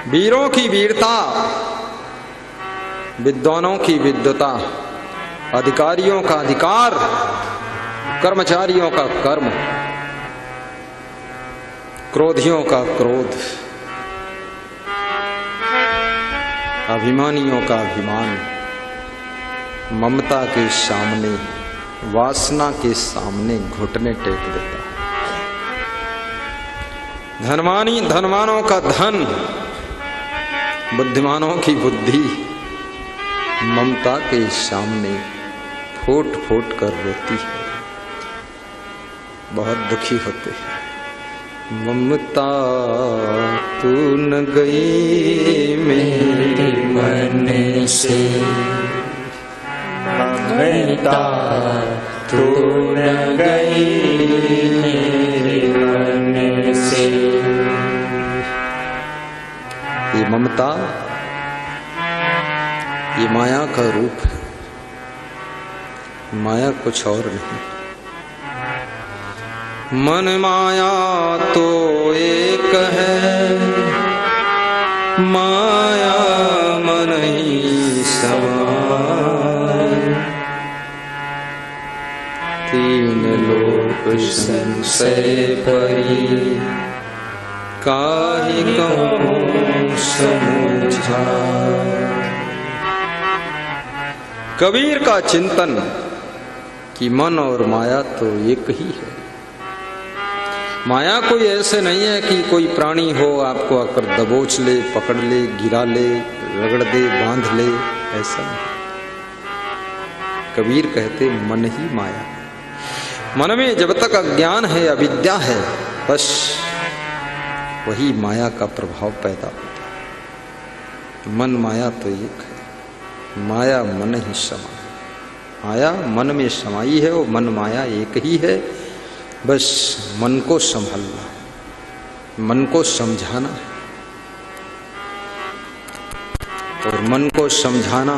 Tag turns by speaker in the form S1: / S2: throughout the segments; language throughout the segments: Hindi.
S1: वीरों की वीरता, विद्वानों की विद्वता, अधिकारियों का अधिकार, कर्मचारियों का कर्म, क्रोधियों का क्रोध, अभिमानियों का अभिमान, ममता के सामने, वासना के सामने घुटने टेक देता है। धनवानों का धन, बुद्धिमानों की बुद्धि ममता के सामने फूट फूट कर रोती है, बहुत दुखी होते हैं। ममता तू न गई मेरे मन से,
S2: ममता तू न गई मेरे मन से।
S1: ये ममता, ये माया का रूप है, माया कुछ और नहीं। मन माया तो एक है, माया मन ही समान। तीन लोक संशय परी, काहि कहूं समझा। कबीर का चिंतन कि मन और माया तो एक ही है। माया कोई ऐसे नहीं है कि कोई प्राणी हो आपको आकर दबोच ले, पकड़ ले, गिरा ले, रगड़ दे, बांध ले, ऐसा नहीं। कबीर कहते मन ही माया। मन में जब तक अज्ञान है, अविद्या है, बस वही माया का प्रभाव पैदा होता है। मन माया तो एक है, माया मन ही समा है। माया मन में समाई है, वो मन माया एक ही है। बस मन को संभालना, मन को समझाना, और मन को समझाना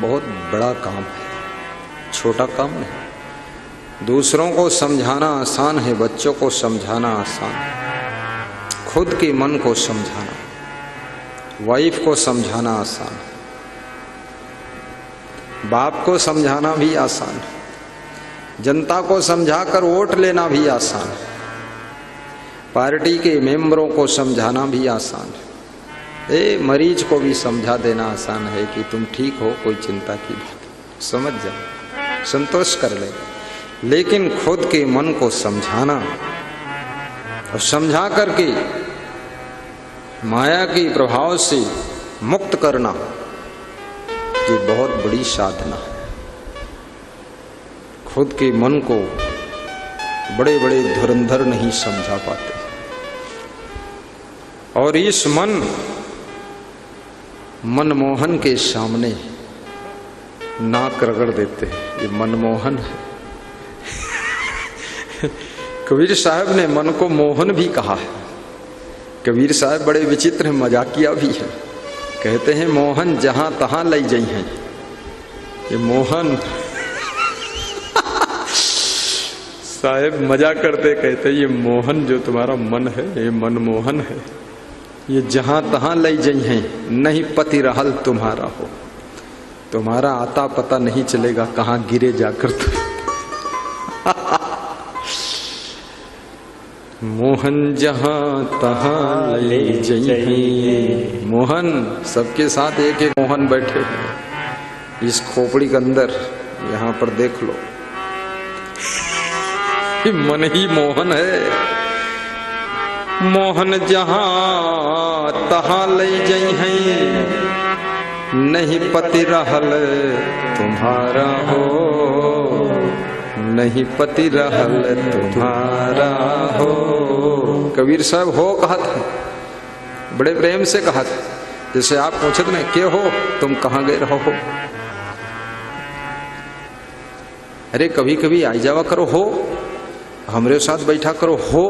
S1: बहुत बड़ा काम है, छोटा काम नहीं। दूसरों को समझाना आसान है, बच्चों को समझाना आसान है। खुद के मन को समझाना, वाइफ को समझाना आसान है, बाप को समझाना भी आसान है, जनता को समझाकर वोट लेना भी आसान है, पार्टी के मेंबरों को समझाना भी आसान है, मरीज को भी समझा देना आसान है कि तुम ठीक हो, कोई चिंता की बात, समझ जाओ, संतोष कर ले। लेकिन खुद के मन को समझाना और समझा करके माया के प्रभाव से मुक्त करना, ये बहुत बड़ी साधना है। खुद के मन को बड़े बड़े धुरंधर नहीं समझा पाते, और इस मनमोहन के सामने नाक रगड़ देते हैं। ये मनमोहन है। कबीर साहब ने मन को मोहन भी कहा है। कबीर साहब बड़े विचित्र मजाकिया भी है। कहते हैं मोहन जहां तहां ले जाई हैं। ये मोहन साहब मजा करते कहते ये मोहन जो तुम्हारा मन है, ये मनमोहन है, ये जहां तहां ले जाई हैं, नहीं पति रहल तुम्हारा हो, तुम्हारा आता पता नहीं चलेगा कहां गिरे जाकर तुम। मोहन जहां तहां ले जाई हैं। मोहन सबके साथ एक एक मोहन बैठे हैं इस खोपड़ी के अंदर, यहां पर देख लो, मन ही मोहन है। मोहन जहां तहां ले जाई हैं, नहीं पति रहल तुम्हारा हो, नहीं पति रहल तुम्हारा हो। कबीर साहब हो कहा था, बड़े प्रेम से कहा था। जैसे आप पूछते ना, क्या हो तुम, कहाँ गए रहो हो। अरे कभी कभी आई जावा करो, हो हमरे साथ बैठा करो, हो।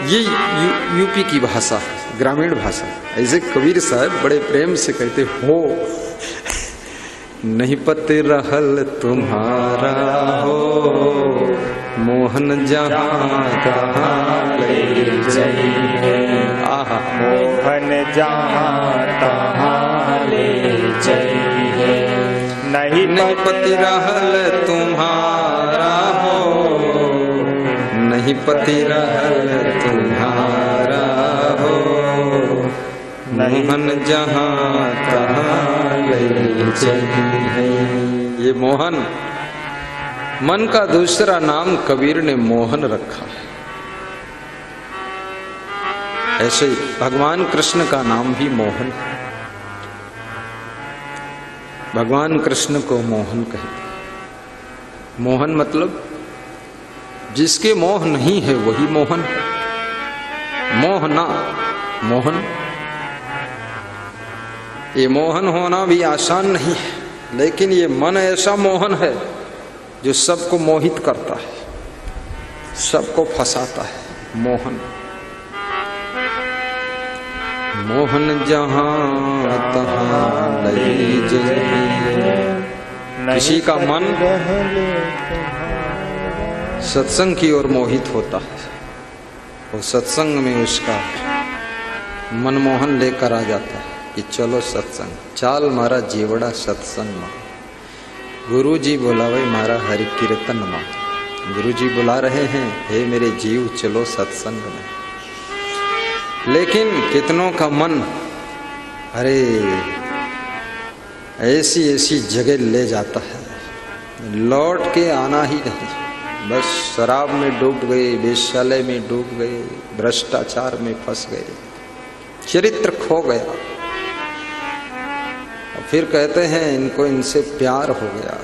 S1: ये यूपी की भाषा, ग्रामीण भाषा। ऐसे कबीर साहब बड़े प्रेम से कहते हो। नहीं पति रहल तुम्हारा हो, मोहन जहां तहां ले जाई हैं। आहा
S2: मोहन जहाँ तहाँ ले जाइए। नहीं
S1: पति रहल तुम्हारा हो, नहीं पति रहल तुम्हारा हो, मोहन जहाँ तहाँ ले जाइए। ये मोहन, मन का दूसरा नाम कबीर ने मोहन रखा है। ऐसे ही भगवान कृष्ण का नाम भी मोहन है। भगवान कृष्ण को मोहन कहते हैं। मोहन मतलब जिसके मोह नहीं है वही मोहन है। मोहना मोहन, ये मोहन होना भी आसान नहीं है, लेकिन ये मन ऐसा मोहन है जो सबको मोहित करता है, सबको फंसाता है। मोहन, मोहन जहाँ तहाँ ले जाइए। किसी का मन सत्संग की ओर मोहित होता है, और सत्संग में उसका मनमोहन लेकर आ जाता है कि चलो सत्संग, चाल मारा जीवड़ा सत्संग में। गुरु जी बोलावे मारा हरि कीर्तन में। गुरु जी बुला रहे हैं, हे मेरे जीव चलो सत्संग में। लेकिन कितनों का मन अरे ऐसी ऐसी जगह ले जाता है, लौट के आना ही नहीं। बस शराब में डूब गए, वेश्यालय में डूब गए, भ्रष्टाचार में फंस गए, चरित्र खो गया। फिर कहते हैं इनको इनसे प्यार हो गया,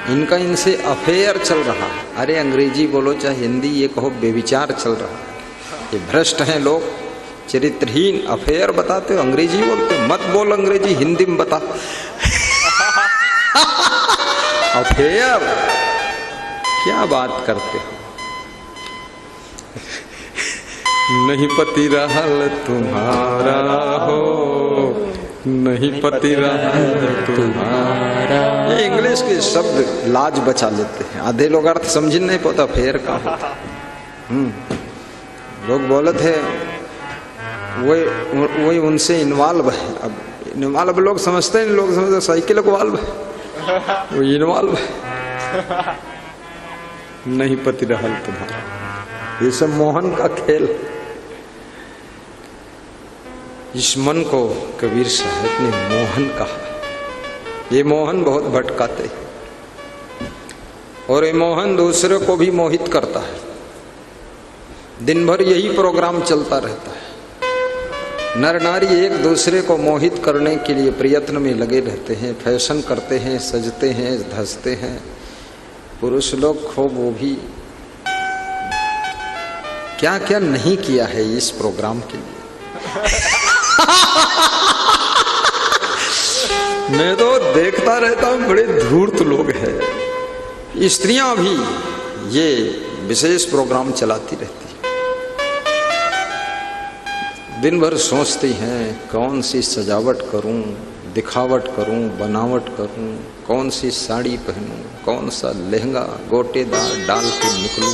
S1: इनका इनसे अफेयर चल रहा है। अरे अंग्रेजी बोलो चाहे हिंदी, ये कहो बेविचार चल रहा है। ये भ्रष्ट हैं लोग, चरित्रहीन। अफेयर बताते हो, अंग्रेजी बोलते हो। मत बोल अंग्रेजी, हिंदी में बता। अफेयर क्या बात करते हो? नहीं पति रहल तुम्हारा हो, नहीं पति रहल तुम्हारा। ये इंग्लिश के शब्द लाज बचा लेते हैं। आधे लोग अर्थ समझ नहीं पाता फेर का होता। लोग बोले थे वही उनसे इन्वॉल्व है। अब इन्वॉल्व लोग समझते हैं, लोग समझते साइकिल को वाल्व है, वो इन्वॉल्व है। नहीं पति रहल तुम्हारा, ये सब मोहन का खेल। इस मन को कबीर साहब ने मोहन कहा। ये मोहन बहुत भटकाते और ये मोहन दूसरे को भी मोहित करता है। दिन भर यही प्रोग्राम चलता रहता है। नर नारी एक दूसरे को मोहित करने के लिए प्रयत्न में लगे रहते हैं, फैशन करते हैं, सजते हैं, धसते हैं। पुरुष लोग खूब वो भी क्या क्या नहीं किया है इस प्रोग्राम के लिए। मैं तो देखता रहता हूं, बड़े धूर्त लोग हैं। स्त्रियां भी ये विशेष प्रोग्राम चलाती रहती हैं। दिन भर सोचती हैं कौन सी सजावट करूं, दिखावट करूं, बनावट करूं, कौन सी साड़ी पहनूं, कौन सा लहंगा गोटेदार डाल के निकलूं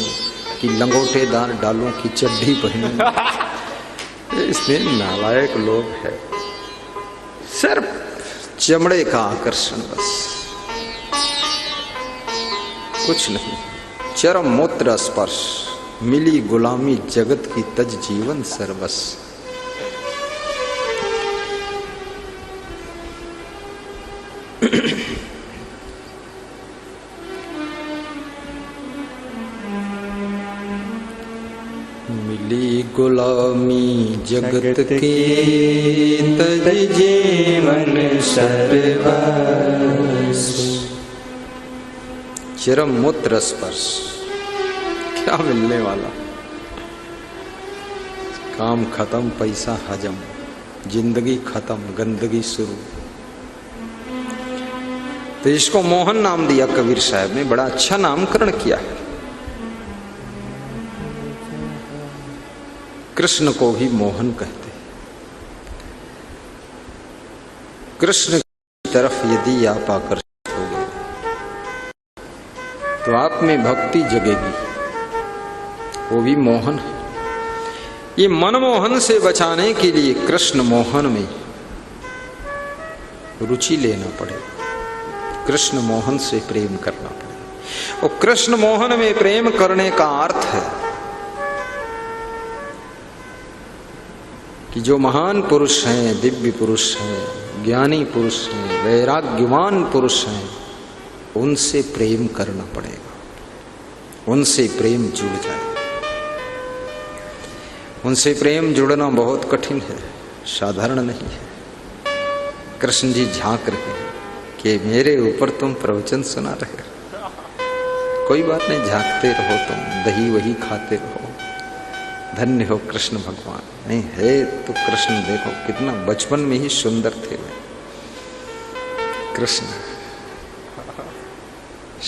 S1: कि लंगोटेदार डालूं की चड्ढी पहनूं। इसमें नालायक लोग हैं, सिर्फ चमड़े का आकर्षण, बस कुछ नहीं। चरम मूत्र स्पर्श, मिली गुलामी जगत की तज जीवन सर्वस। मिली गुलामी जगत की तज जीवन सर्वस। चरम मूत्र स्पर्श, क्या मिलने वाला? काम खत्म, पैसा हजम, जिंदगी खत्म, गंदगी शुरू। तो इसको मोहन नाम दिया कबीर साहब ने। बड़ा अच्छा नामकरण किया है। कृष्ण को भी मोहन कहते हैं। कृष्ण की तरफ यदि आप आकर्षित हो गए तो आप में भक्ति जगेगी, वो भी मोहन है। ये मनमोहन से बचाने के लिए कृष्ण मोहन में रुचि लेना पड़ेगा, कृष्ण मोहन से प्रेम करना पड़ेगा। और कृष्ण मोहन में प्रेम करने का अर्थ है कि जो महान पुरुष हैं, दिव्य पुरुष हैं, ज्ञानी पुरुष हैं, वैराग्यवान पुरुष हैं, उनसे प्रेम करना पड़ेगा, उनसे प्रेम जुड़ जाए। उनसे प्रेम जुड़ना बहुत कठिन है, साधारण नहीं है। कृष्ण जी झांक रहे हैं कि मेरे ऊपर तुम प्रवचन सुना रहे हो, कोई बात नहीं, झांकते रहो, तुम दही वही खाते रहो, धन्य हो कृष्ण भगवान। नहीं है तो कृष्ण देखो कितना बचपन में ही सुंदर थे वे कृष्ण,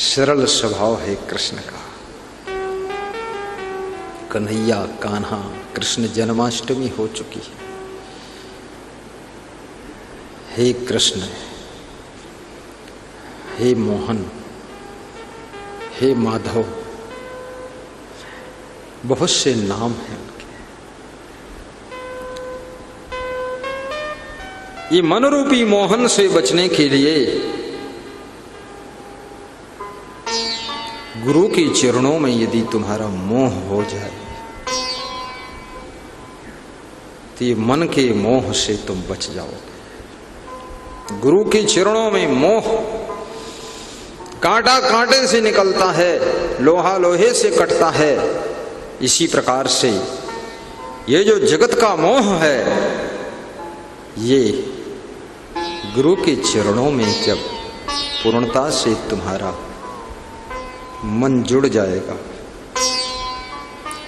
S1: सरल स्वभाव है कृष्ण का। कन्हैया कान्हा, कृष्ण जन्माष्टमी हो चुकी है। हे कृष्ण, हे मोहन, हे माधव, बहुत से नाम हैं उनके। ये मनरूपी मोहन से बचने के लिए गुरु के चरणों में यदि तुम्हारा मोह हो जाए तो ये मन के मोह से तुम बच जाओगे। गुरु के चरणों में मोह कांटा कांटे से निकलता है, लोहा लोहे से कटता है। इसी प्रकार से ये जो जगत का मोह है, ये गुरु के चरणों में जब पूर्णता से तुम्हारा मन जुड़ जाएगा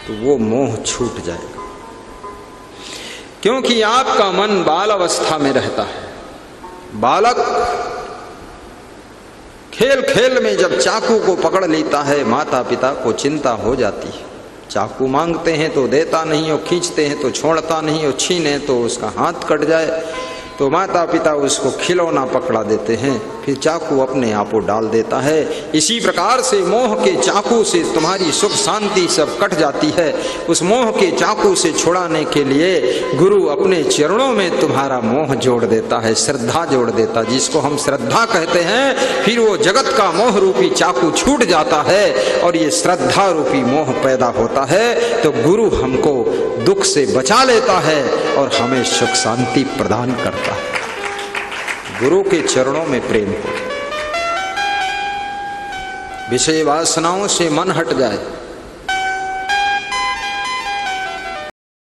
S1: तो वो मोह छूट जाएगा। क्योंकि आपका मन बाल अवस्था में रहता है। बालक खेल खेल में जब चाकू को पकड़ लेता है, माता पिता को चिंता हो जाती है। चाकू मांगते हैं तो देता नहीं, और खींचते हैं तो छोड़ता नहीं, और छीने तो उसका हाथ कट जाए तो माता पिता उसको खिलौना पकड़ा देते हैं, फिर चाकू अपने आप को डाल देता है। इसी प्रकार से मोह के चाकू से तुम्हारी सुख शांति सब कट जाती है। उस मोह के चाकू से छुड़ाने के लिए गुरु अपने चरणों में तुम्हारा मोह जोड़ देता है, श्रद्धा जोड़ देता है, जिसको हम श्रद्धा कहते हैं। फिर वो जगत का मोह रूपी चाकू छूट जाता है और ये श्रद्धा रूपी मोह पैदा होता है। तो गुरु हमको दुख से बचा लेता है और हमें सुख शांति प्रदान करता है। गुरु के चरणों में प्रेम हो, विषय वासनाओं से मन हट जाए,